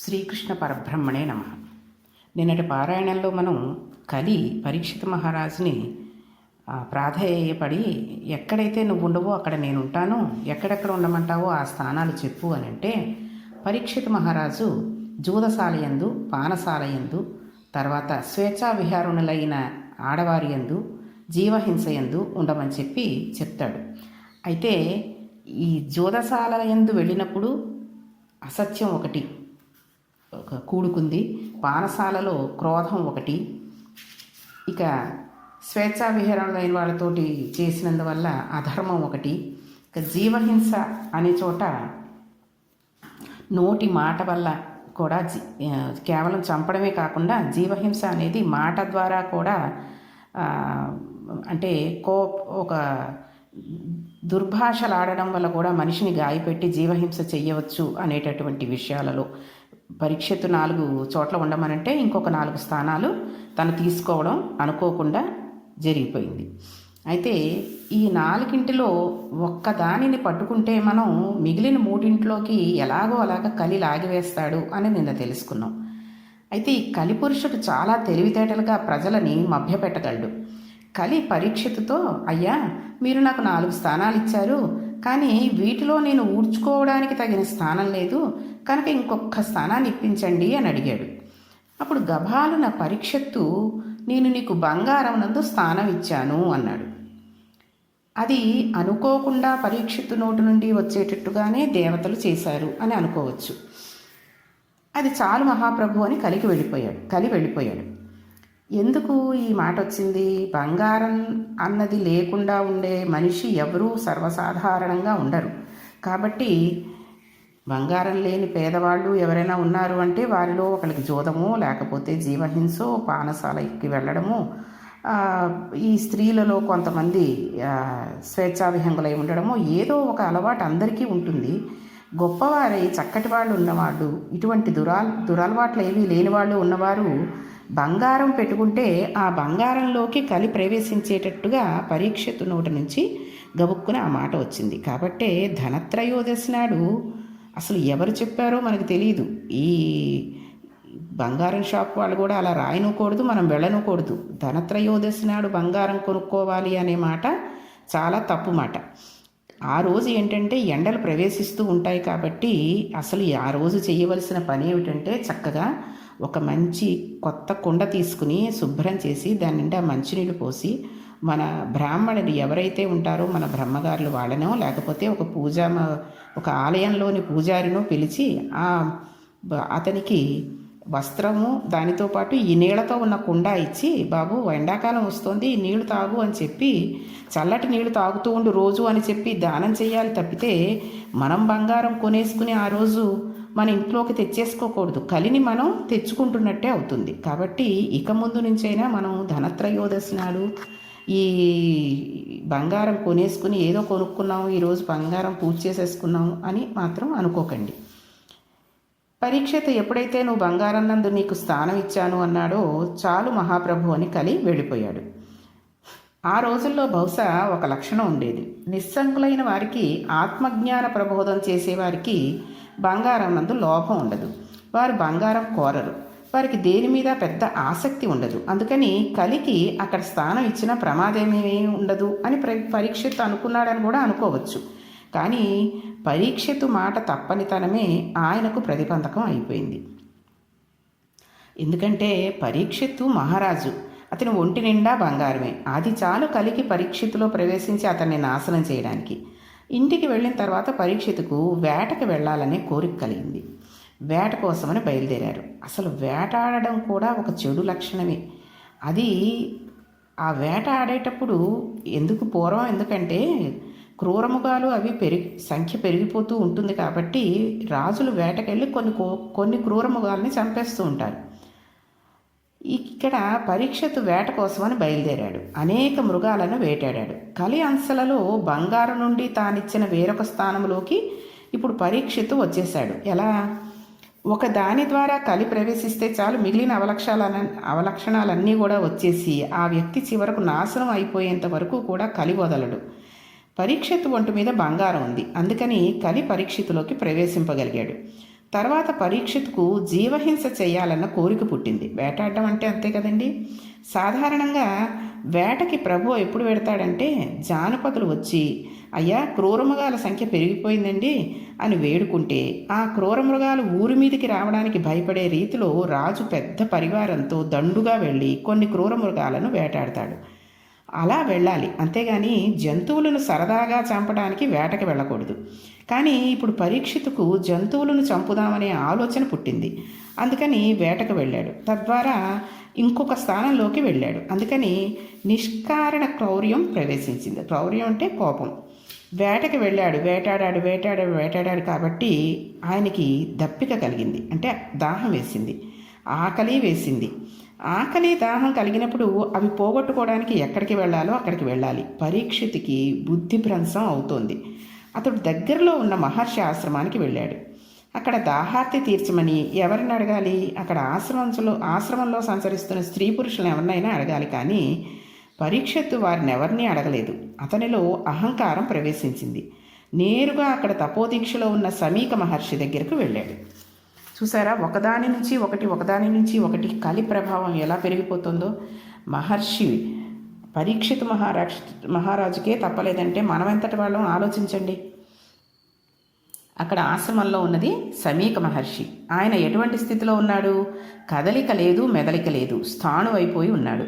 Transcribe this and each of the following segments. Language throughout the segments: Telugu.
శ్రీకృష్ణ పరబ్రహ్మణే నమ. నిన్నటి పారాయణంలో మనం కలి పరీక్షిత మహారాజుని ప్రాధేయపడి ఎక్కడైతే నువ్వు ఉండవో అక్కడ నేను ఉంటాను, ఎక్కడెక్కడ ఉండమంటావో ఆ స్థానాలు చెప్పు అని అంటే పరీక్షిత మహారాజు జూదశాలయందు, పానశాలయందు, తర్వాత స్వేచ్ఛా విహారుణులైన ఆడవారి యందు, జీవహింసయందు ఉండమని చెప్తాడు. అయితే ఈ జూదశాలయందు వెళ్ళినప్పుడు అసత్యం ఒకటి కూడుకుంది, పానశాలలో క్రోధం ఒకటి, ఇక స్వేచ్ఛా విహరణలైన వాళ్ళతోటి చేసినందువల్ల అధర్మం ఒకటి, ఇక జీవహింస అనే చోట నోటి మాట వల్ల కూడా కేవలం చంపడమే కాకుండా జీవహింస అనేది మాట ద్వారా కూడా అంటే ఒక దుర్భాషలాడడం వల్ల కూడా మనిషిని గాయపెట్టి జీవహింస చెయ్యవచ్చు అనేటటువంటి విషయాలలో పరీక్షిత్తు 4 చోట్ల ఉండమనంటే ఇంకొక 4 స్థానాలు తను తీసుకోవడం అనుకోకుండా జరిగిపోయింది. అయితే ఈ 4 ఒక్క దానిని పట్టుకుంటే మనం మిగిలిన 3 ఎలాగో అలాగ కలి లాగివేస్తాడు అని నిన్న తెలుసుకున్నాం. అయితే ఈ కలిపురుషుడు చాలా తెలివితేటలుగా ప్రజలని మభ్యపెట్టగలడు. కలి పరీక్షితుతో, అయ్యా మీరు నాకు 4 స్థానాలు ఇచ్చారు, కానీ వీటిలో నేను ఊడ్చుకోవడానికి తగిన స్థానం లేదు, కనుక ఇంకొక స్థానాన్ని ఇప్పించండి అని అడిగాడు. అప్పుడు గభాలున పరీక్షిత్తు, నేను నీకు బంగారం నందు స్థానం ఇచ్చాను అన్నాడు. అది అనుకోకుండా పరీక్షిత్తు నోటి నుండి వచ్చేటట్టుగానే దేవతలు చేశారు అని అనుకోవచ్చు. అది చాలు మహాప్రభు అని కలి వెళ్ళిపోయాడు. ఎందుకు ఈ మాట వచ్చింది? బంగారం అన్నది లేకుండా ఉండే మనిషి ఎవరూ సర్వసాధారణంగా ఉండరు. కాబట్టి బంగారం లేని పేదవాళ్ళు ఎవరైనా ఉన్నారు అంటే వారిలో ఒకరికి జోదమో లేకపోతే జీవహింసో పానశాలకి వెళ్ళడము, ఈ స్త్రీలలో కొంతమంది స్వేచ్ఛా విహంగులై ఉండడమో ఏదో ఒక అలవాటు అందరికీ ఉంటుంది. గొప్పవారై చక్కటి వాళ్ళు ఉన్నవాళ్ళు, ఇటువంటి దురలవాట్లు ఏవీ లేని వాళ్ళు ఉన్నవారు బంగారం పెట్టుకుంటే ఆ బంగారంలోకి కలి ప్రవేశించేటట్టుగా పరీక్షిత్తు నోటి నుంచి గబుక్కున ఆ మాట వచ్చింది. కాబట్టే ధనత్రయోదశి నాడు అసలు ఎవరు చెప్పారో మనకు తెలియదు. ఈ బంగారం షాప్ వాళ్ళు కూడా అలా రాయనుకూడదు, మనం వెళ్ళనుకూడదు. ధనత్రయోదశి నాడు బంగారం కొనుక్కోవాలి అనే మాట చాలా తప్పు మాట. ఆ రోజు ఏంటంటే ఎండలు ప్రవేశిస్తూ ఉంటాయి కాబట్టి అసలు ఆ రోజు చేయవలసిన పని ఏమిటంటే చక్కగా ఒక మంచి కొత్త కుండ తీసుకుని శుభ్రం చేసి దాని నిండా మంచినీళ్ళు పోసి మన బ్రాహ్మణులు ఎవరైతే ఉంటారో మన బ్రహ్మగారులు వాళ్ళనో లేకపోతే ఒక ఆలయంలోని పూజారినో పిలిచి అతనికి వస్త్రము దానితో పాటు ఈ నీళ్లతో ఉన్న కుండ ఇచ్చి, బాబు ఎండాకాలం వస్తుంది ఈ నీళ్లు తాగు అని చెప్పి, చల్లటి నీళ్లు తాగుతూ ఉండు రోజు అని చెప్పి దానం చేయాలి తప్పితే మనం బంగారం కొనేసుకుని ఆ రోజు మన ఇంట్లోకి తెచ్చేసుకోకూడదు. కలిని మనం తెచ్చుకుంటున్నట్టే అవుతుంది. కాబట్టి ఇక ముందు నుంచైనా మనం ధనత్రయోదశి నాడు ఈ బంగారం కొనేసుకుని ఏదో కొనుక్కున్నాము, ఈరోజు బంగారం పూజ చేసేసుకున్నాము అని మాత్రం అనుకోకండి. పరీక్షిత్ ఎప్పుడైతే నువ్వు బంగారం నందు నీకు స్థానం ఇచ్చాను అన్నాడో చాలు మహాప్రభు అని కలి వెళ్ళిపోయాడు. ఆ రోజుల్లో బహుశా ఒక లక్షణం ఉండేది. నిస్సంకులైన వారికి, ఆత్మజ్ఞాన ప్రబోధం చేసేవారికి బంగారం నందు లోభం ఉండదు. వారు బంగారం కోరరు. వారికి దేని మీద పెద్ద ఆసక్తి ఉండదు. అందుకని కలికి అక్కడ స్థానం ఇచ్చిన ప్రమాదమేమీ ఉండదు అని పరీక్షిత్ అనుకున్నాడని కూడా అనుకోవచ్చు. కానీ పరీక్షిత్తు మాట తప్పనితనమే ఆయనకు ప్రతిబంధకం అయిపోయింది. ఎందుకంటే పరీక్షిత్తు మహారాజు, అతని ఒంటి నిండా బంగారమే. అది చాలు కలికి పరీక్షిత్తులో ప్రవేశించి అతన్ని నాశనం చేయడానికి. ఇంటికి వెళ్ళిన తర్వాత పరీక్షిత్తుకు వేటకు వెళ్ళాలనే కోరిక కలిగింది. వేట కోసమని బయలుదేరారు. అసలు వేట ఆడడం కూడా ఒక చెడు లక్షణమే. అది ఆ వేట ఆడేటప్పుడు ఎందుకంటే క్రూరముగాలు అవి సంఖ్య పెరిగిపోతూ ఉంటుంది కాబట్టి రాజులు వేటకెళ్ళి కొన్ని క్రూరముగాల్ని చంపేస్తూ ఉంటారు. ఇక్కడ పరీక్షిత్తు వేట కోసమని బయలుదేరాడు. అనేక మృగాలను వేటాడాడు. కలి అంశలలో బంగారం నుండి తానిచ్చిన వేరొక స్థానంలోకి ఇప్పుడు పరీక్షిత్తు వచ్చేశాడు. ఎలా? ఒక దాని ద్వారా కలి ప్రవేశిస్తే చాలు మిగిలిన అవలక్షణాలన్నీ కూడా వచ్చేసి ఆ వ్యక్తి చివరకు నాశనం అయిపోయేంత వరకు కూడా కలి వదలడు. పరీక్షిత్తు ఒంటి మీద బంగారం ఉంది. అందుకని కలి పరీక్షిత్తులోకి ప్రవేశింపగలిగాడు. తర్వాత పరీక్షిత్కు జీవహింస చేయాలన్న కోరిక పుట్టింది. వేటాడడం అంటే అంతే కదండి. సాధారణంగా వేటకి ప్రభు ఎప్పుడు పెడతాడంటే జానపదులు వచ్చి, అయ్యా క్రూరమృగాల సంఖ్య పెరిగిపోయిందండి అని వేడుకుంటే, ఆ క్రూరమృగాలు ఊరి మీదకి రావడానికి భయపడే రీతిలో రాజు పెద్ద పరివారంతో దండుగా వెళ్ళి కొన్ని క్రూరమృగాలను వేటాడతాడు. అలా వెళ్ళాలి, అంతేగాని జంతువులను సరదాగా చంపడానికి వేటకి వెళ్ళకూడదు. కానీ ఇప్పుడు పరీక్షితుకు జంతువులను చంపుదామనే ఆలోచన పుట్టింది. అందుకని వేటకు వెళ్ళాడు. తద్వారా ఇంకొక స్థానంలోకి వెళ్ళాడు. అందుకని నిష్కారణ క్రౌర్యం ప్రవేశించింది. క్రౌర్యం అంటే కోపం. వేటకి వెళ్ళాడు, వేటాడాడు కాబట్టి ఆయనకి దప్పిక కలిగింది, అంటే దాహం వేసింది, ఆకలి వేసింది. ఆకలి దాహం కలిగినప్పుడు అవి పోగొట్టుకోవడానికి ఎక్కడికి వెళ్ళాలో అక్కడికి వెళ్ళాలి. పరీక్షితికి బుద్ధిభ్రంశం అవుతోంది. అతడు దగ్గరలో ఉన్న మహర్షి ఆశ్రమానికి వెళ్ళాడు. అక్కడ దాహార్తి తీర్చమని ఎవరిని అడగాలి? అక్కడ ఆశ్రమంలో సంచరిస్తున్న స్త్రీ పురుషులను ఎవరినైనా అడగాలి. కానీ పరీక్షిత్తు వారిని ఎవరినీ అడగలేదు. అతనిలో అహంకారం ప్రవేశించింది. నేరుగా అక్కడ తపోదీక్షలో ఉన్న సమీక మహర్షి దగ్గరకు వెళ్ళాడు. చూసారా, ఒకదాని నుంచి ఒకటి కలి ప్రభావం ఎలా పెరిగిపోతుందో. మహర్షి పరీక్షిత్ మహారాజుకే తప్పలేదంటే మనమెంతటి వాళ్ళం ఆలోచించండి. అక్కడ ఆశ్రమంలో ఉన్నది సమీక మహర్షి. ఆయన ఎటువంటి స్థితిలో ఉన్నాడు? కదలిక లేదు, మెదలిక లేదు, స్థాణువైపోయి ఉన్నాడు.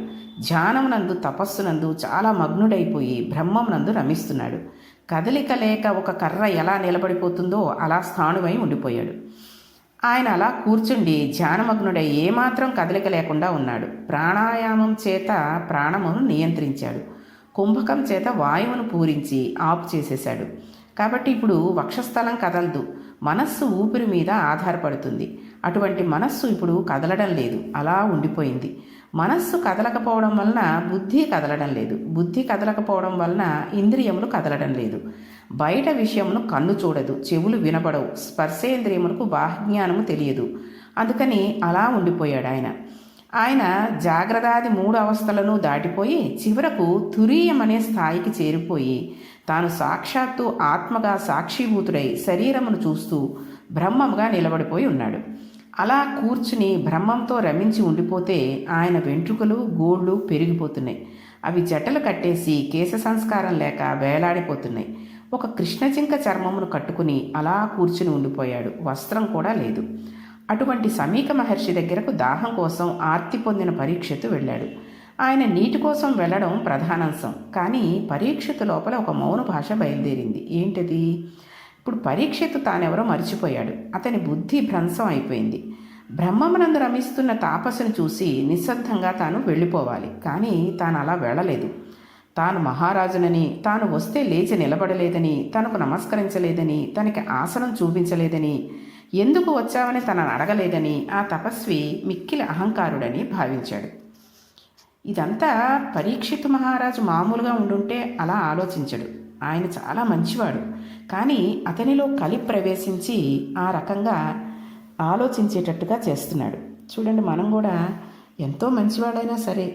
ధ్యానమునందు తపస్సునందు చాలా మగ్నుడైపోయి బ్రహ్మమునందు రమిస్తున్నాడు. కదలిక లేక ఒక కర్ర ఎలా నిలబడిపోతుందో అలా స్థాణువై ఉండిపోయాడు. ఆయన అలా కూర్చుండి ధ్యానమగ్నుడై ఏమాత్రం కదలిక లేకుండా ఉన్నాడు. ప్రాణాయామం చేత ప్రాణమును నియంత్రించాడు. కుంభకం చేత వాయువును పూరించి ఆపు చేసేశాడు. కాబట్టి ఇప్పుడు వక్షస్థలం కదలదు, మనస్సు ఊపిరి మీద ఆధారపడుతుంది. అటువంటి మనస్సు ఇప్పుడు కదలడం లేదు, అలా ఉండిపోయింది. మనస్సు కదలకపోవడం వలన బుద్ధి కదలడం లేదు, బుద్ధి కదలకపోవడం వలన ఇంద్రియములు కదలడం లేదు. బయట విషయమును కన్ను చూడదు, చెవులు వినపడవు, స్పర్శేంద్రియములకు బాహ్జ్ఞానము తెలియదు. అందుకని అలా ఉండిపోయాడు ఆయన జాగ్రత్తాది 3 అవస్థలను దాటిపోయి చివరకు తురీయమనే స్థాయికి చేరిపోయి తాను సాక్షాత్తు ఆత్మగా సాక్షిభూతుడై శరీరమును చూస్తూ బ్రహ్మముగా నిలబడిపోయి ఉన్నాడు. అలా కూర్చుని బ్రహ్మంతో రమించి ఉండిపోతే ఆయన వెంట్రుకలు గోళ్ళు పెరిగిపోతున్నాయి. అవి జటలు కట్టేసి కేశ సంస్కారం లేక వేలాడిపోతున్నాయి. ఒక కృష్ణజింక చర్మమును కట్టుకుని అలా కూర్చుని ఉండిపోయాడు. వస్త్రం కూడా లేదు. అటువంటి సమీక మహర్షి దగ్గరకు దాహం కోసం ఆర్తి పొందిన పరీక్షిత్తు వెళ్ళాడు. ఆయన నీటి కోసం వెళ్ళడం ప్రధానాంశం. కానీ పరీక్షిత్తు లోపల ఒక మౌన భాష బయలుదేరింది. ఏంటది? ఇప్పుడు పరీక్షిత్తు తానెవరో మర్చిపోయాడు. అతని బుద్ధి భ్రంశం అయిపోయింది. బ్రహ్మమునందు రమిస్తున్న తాపస్సును చూసి నిశ్శబ్దంగా తాను వెళ్ళిపోవాలి. కానీ తాను అలా వెళ్ళలేదు. తాను మహారాజునని, తాను వస్తే లేచి నిలబడలేదని, తనకు నమస్కరించలేదని, తనకి ఆసనం చూపించలేదని, ఎందుకు వచ్చావని తనను అడగలేదని ఆ తపస్వి మిక్కిలి అహంకారుడని భావించాడు. ఇదంతా పరీక్షిత్ మహారాజు మామూలుగా ఉండుంటే అలా ఆలోచించడు. ఆయన చాలా మంచివాడు. కానీ అతనిలో కలి ప్రవేశించి ఆ రకంగా ఆలోచించేటట్టుగా చేస్తున్నాడు. చూడండి, మనం కూడా ఎంతో మంచివాడైనా సరే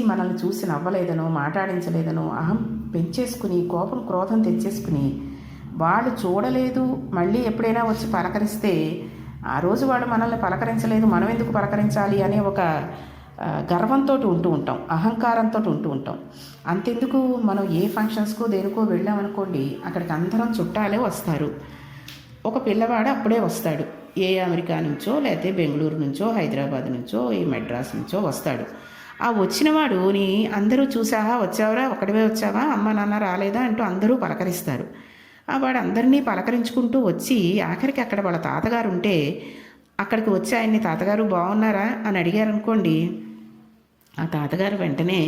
మనల్ని చూసి నవ్వలేదనో మాట్లాడించలేదనో అహం పెంచేసుకుని కోపం క్రోధం తెచ్చేసుకుని వాళ్ళు చూడలేదు, మళ్ళీ ఎప్పుడైనా వచ్చి పలకరిస్తే ఆ రోజు వాడు మనల్ని పలకరించలేదు, మనం ఎందుకు పలకరించాలి అనే ఒక గర్వంతో ఉంటూ ఉంటాం, అహంకారంతో ఉంటూ ఉంటాం. అంతెందుకు, మనం ఏ ఫంక్షన్స్కో దేనికో వెళ్ళామనుకోండి, అక్కడికి అందరం చుట్టాలే వస్తారు. ఒక పిల్లవాడు అప్పుడే వస్తాడు, ఏ అమెరికా నుంచో లేకపోతే బెంగళూరు నుంచో హైదరాబాద్ నుంచో ఈ మెడ్రాస్ నుంచో వస్తాడు. ఆ వచ్చినవాడుని అందరూ చూసావా, వచ్చావరా, ఒకటివే వచ్చావా, అమ్మ నాన్న రాలేదా అంటూ అందరూ పలకరిస్తారు. వాడు అందరినీ పలకరించుకుంటూ వచ్చి ఆఖరికి అక్కడ వాళ్ళ తాతగారు ఉంటే అక్కడికి వచ్చి ఆయన్ని తాతగారు బాగున్నారా అని అడిగారు అనుకోండి, ఆ తాతగారు వెంటనే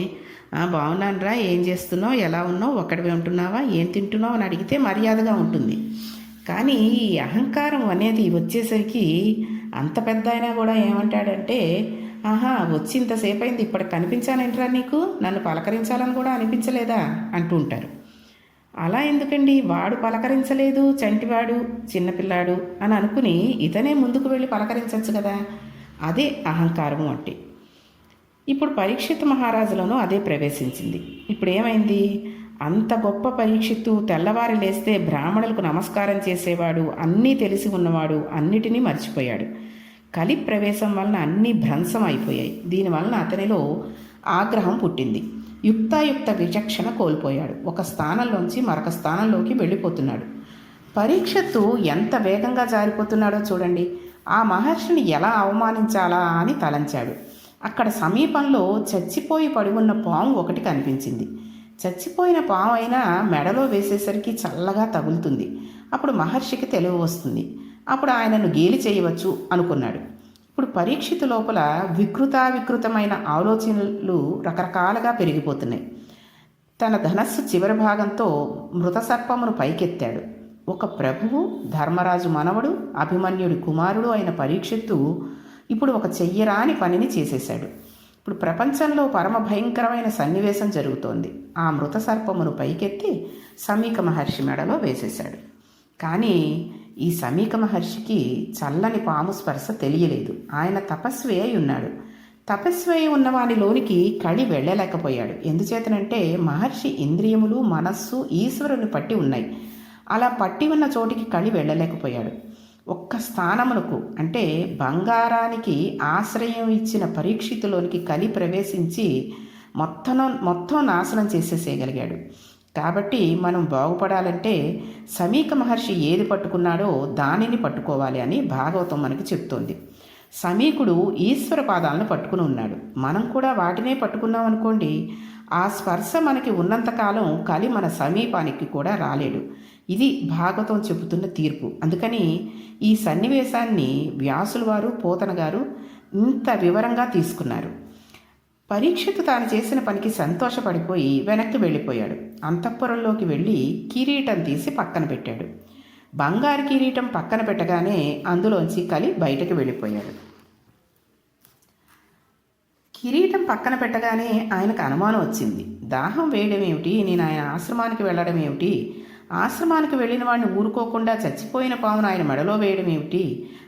బాగున్నానురా, ఏం చేస్తున్నావు, ఎలా ఉన్నావు, ఒక్కడివే ఉంటున్నావా, ఏం తింటున్నావు అని అడిగితే మర్యాదగా ఉంటుంది. కానీ ఈ అహంకారం అనేది వచ్చేసరికి అంత పెద్ద అయినా కూడా ఏమంటాడంటే, వచ్చి ఇంతసేపు అయింది, ఇప్పటికి కనిపించానేంట్రా నీకు, నన్ను పలకరించాలని కూడా అనిపించలేదా అంటూ ఉంటారు. అలా ఎందుకండి, వాడు పలకరించలేదు, చంటివాడు చిన్నపిల్లాడు అని అనుకుని ఇతనే ముందుకు వెళ్ళి పలకరించవచ్చు కదా. అదే అహంకారము అంటే. ఇప్పుడు పరీక్షిత్ మహారాజులోనూ అదే ప్రవేశించింది. ఇప్పుడు ఏమైంది, అంత గొప్ప పరీక్షిత్తు తెల్లవారి లేస్తే బ్రాహ్మణులకు నమస్కారం చేసేవాడు, అన్నీ తెలిసి ఉన్నవాడు, అన్నిటినీ మర్చిపోయాడు. కలి ప్రవేశం వలన అన్నీ భ్రంశం అయిపోయాయి. దీనివలన అతనిలో ఆగ్రహం పుట్టింది. యుక్తాయుక్త విచక్షణ కోల్పోయాడు. ఒక స్థానంలోంచి మరొక స్థానంలోకి వెళ్ళిపోతున్నాడు. పరీక్షత్తు ఎంత వేగంగా జారిపోతున్నాడో చూడండి. ఆ మహర్షిని ఎలా అవమానించాలా అని తలంచాడు. అక్కడ సమీపంలో చచ్చిపోయి పడి ఉన్న పాము ఒకటి కనిపించింది. చచ్చిపోయిన పాము అయినా మెడలో వేసేసరికి చల్లగా తగులుతుంది. అప్పుడు మహర్షికి తెలివి వస్తుంది. అప్పుడు ఆయనను గేలి చేయవచ్చు అనుకున్నాడు. ఇప్పుడు పరీక్షితు లోపల వికృతమైన ఆలోచనలు రకరకాలుగా పెరిగిపోతున్నాయి. తన ధనస్సు చివరి భాగంతో మృతసర్పమును పైకెత్తాడు. ఒక ప్రభువు, ధర్మరాజు మనవడు, అభిమన్యుడి కుమారుడు అయిన పరీక్షిత్తు ఇప్పుడు ఒక చెయ్యరాని పనిని చేసేశాడు. ఇప్పుడు ప్రపంచంలో పరమ భయంకరమైన సన్నివేశం జరుగుతోంది. ఆ మృత సర్పమును పైకెత్తి సమీక మహర్షి మెడలో వేసేశాడు. కానీ ఈ సమీక మహర్షికి చల్లని పాము స్పర్శ తెలియలేదు. ఆయన తపస్వి అయి ఉన్నాడు. తపస్వి అయి ఉన్నవానిలోనికి కళి వెళ్ళలేకపోయాడు. ఎందుచేతనంటే మహర్షి ఇంద్రియములు, మనస్సు ఈశ్వరుని పట్టి ఉన్నాయి. అలా పట్టి ఉన్న చోటికి కళి వెళ్ళలేకపోయాడు. ఒక్క స్థానమునకు అంటే బంగారానికి ఆశ్రయం ఇచ్చిన పరీక్షితులోనికి కలి ప్రవేశించి మొత్తం నాశనం చేసేసేయగలిగాడు. కాబట్టి మనం బాగుపడాలంటే సమీక మహర్షి ఏది పట్టుకున్నాడో దానిని పట్టుకోవాలి అని భాగవతం మనకి చెప్తోంది. సమీకుడు ఈశ్వర పాదాలను పట్టుకుని ఉన్నాడు. మనం కూడా వాటినే పట్టుకున్నాం అనుకోండి, ఆ స్పర్శ మనకి ఉన్నంతకాలం కలి మన సమీపానికి కూడా రాలేడు. ఇది భాగవతం చెబుతున్న తీర్పు. అందుకని ఈ సన్నివేశాన్ని వ్యాసుల వారు, పోతన గారు ఇంత వివరంగా తీసుకున్నారు. పరీక్షిత్తు తాను చేసిన పనికి సంతోషపడిపోయి వెనక్కి వెళ్ళిపోయాడు. అంతఃపురంలోకి వెళ్ళి కిరీటం తీసి పక్కన పెట్టాడు. బంగారు కిరీటం పక్కన పెట్టగానే అందులోంచి కలి బయటకు వెళ్ళిపోయాడు. కిరీటం పక్కన పెట్టగానే ఆయనకు అనుమానం వచ్చింది. దాహం వేయడం ఏమిటి, నేను ఆయన ఆశ్రమానికి వెళ్ళడం ఏమిటి, ఆశ్రమానికి వెళ్ళిన వాడిని ఊరుకోకుండా చచ్చిపోయిన పామును ఆయన మెడలో వేయడం ఏమిటి,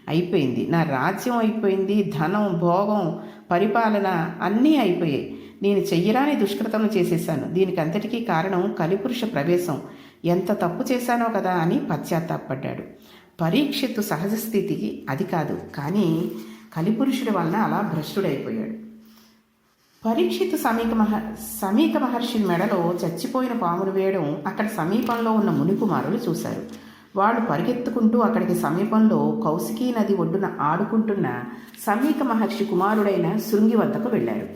అయిపోయింది, నా రాజ్యం అయిపోయింది, ధనం, భోగం, పరిపాలన అన్నీ అయిపోయాయి, నేను చెయ్యరాని దుష్కృతం చేసేసాను, దీనికి అంతటికీ కారణం కలిపురుష ప్రవేశం, ఎంత తప్పు చేశానో కదా అని పశ్చాత్తాపడ్డాడు. పరీక్షిత్తు సహజ స్థితికి అది కాదు, కానీ కలిపురుషుడి వలన అలా భ్రష్టుడైపోయాడు. పరీక్షిత్తు సమీక మహర్షి మెడలో చచ్చిపోయిన పామును వేయడం అక్కడ సమీపంలో ఉన్న మునికుమారులు చూశారు. వాళ్ళు పరిగెత్తుకుంటూ అక్కడికి సమీపంలో కౌశికీ నది ఒడ్డున ఆడుకుంటున్న సమీక మహర్షి కుమారుడైన శృంగి వద్దకు వెళ్ళారు.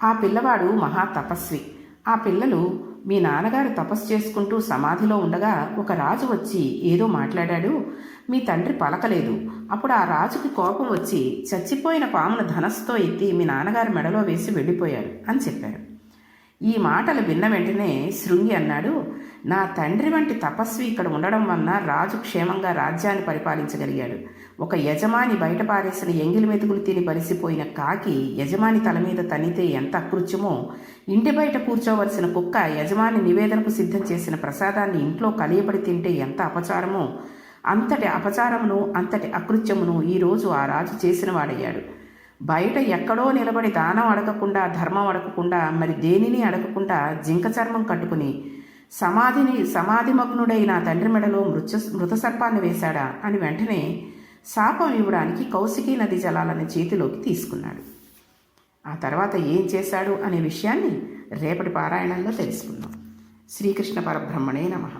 ఆ పిల్లవాడు మహా తపస్వి. ఆ పిల్లలు, మీ నాన్నగారు తపస్సు చేసుకుంటూ సమాధిలో ఉండగా ఒక రాజు వచ్చి ఏదో మాట్లాడాడు, మీ తండ్రి పలకలేదు. అప్పుడు ఆ రాజుకి కోపం వచ్చి చచ్చిపోయిన పామును ధనస్సుతో ఎత్తి మీ నాన్నగారి మెడలో వేసి వెళ్ళిపోయారు అని చెప్పారు. ఈ మాటలు విన్న వెంటనే శృంగి అన్నాడు, నా తండ్రి వంటి తపస్వి ఇక్కడ ఉండడం వలన రాజు క్షేమంగా రాజ్యాన్ని పరిపాలించగలిగాడు. ఒక యజమాని బయట పారేసిన ఎంగిలి మెతుకులు తిని బలిసిపోయిన కాకి యజమాని తల మీద తన్నితే ఎంత అకృత్యమో, ఇంటి బయట కూర్చోవలసిన కుక్క యజమాని నివేదనకు సిద్ధం చేసిన ప్రసాదాన్ని ఇంట్లో కలియబడి తింటే ఎంత అపచారమో, అంతటి అపచారమును అంతటి అకృత్యమును ఈరోజు ఆ రాజు చేసిన వాడయ్యాడు. బయట ఎక్కడో నిలబడి దానం అడగకుండా, ధర్మం అడగకుండా, మరి దేనిని అడగకుండా జింక చర్మం కట్టుకుని సమాధిమగ్నుడై నా తండ్రి మెడలో మృత సర్పాన్ని వేశాడా అని వెంటనే శాపం ఇవ్వడానికి కౌశికీ నది జలాలను చేతిలోకి తీసుకున్నాడు. ఆ తర్వాత ఏం చేశాడు అనే విషయాన్ని రేపటి పారాయణంలో తెలుసుకుందాం. శ్రీకృష్ణ పరబ్రహ్మణే నమః.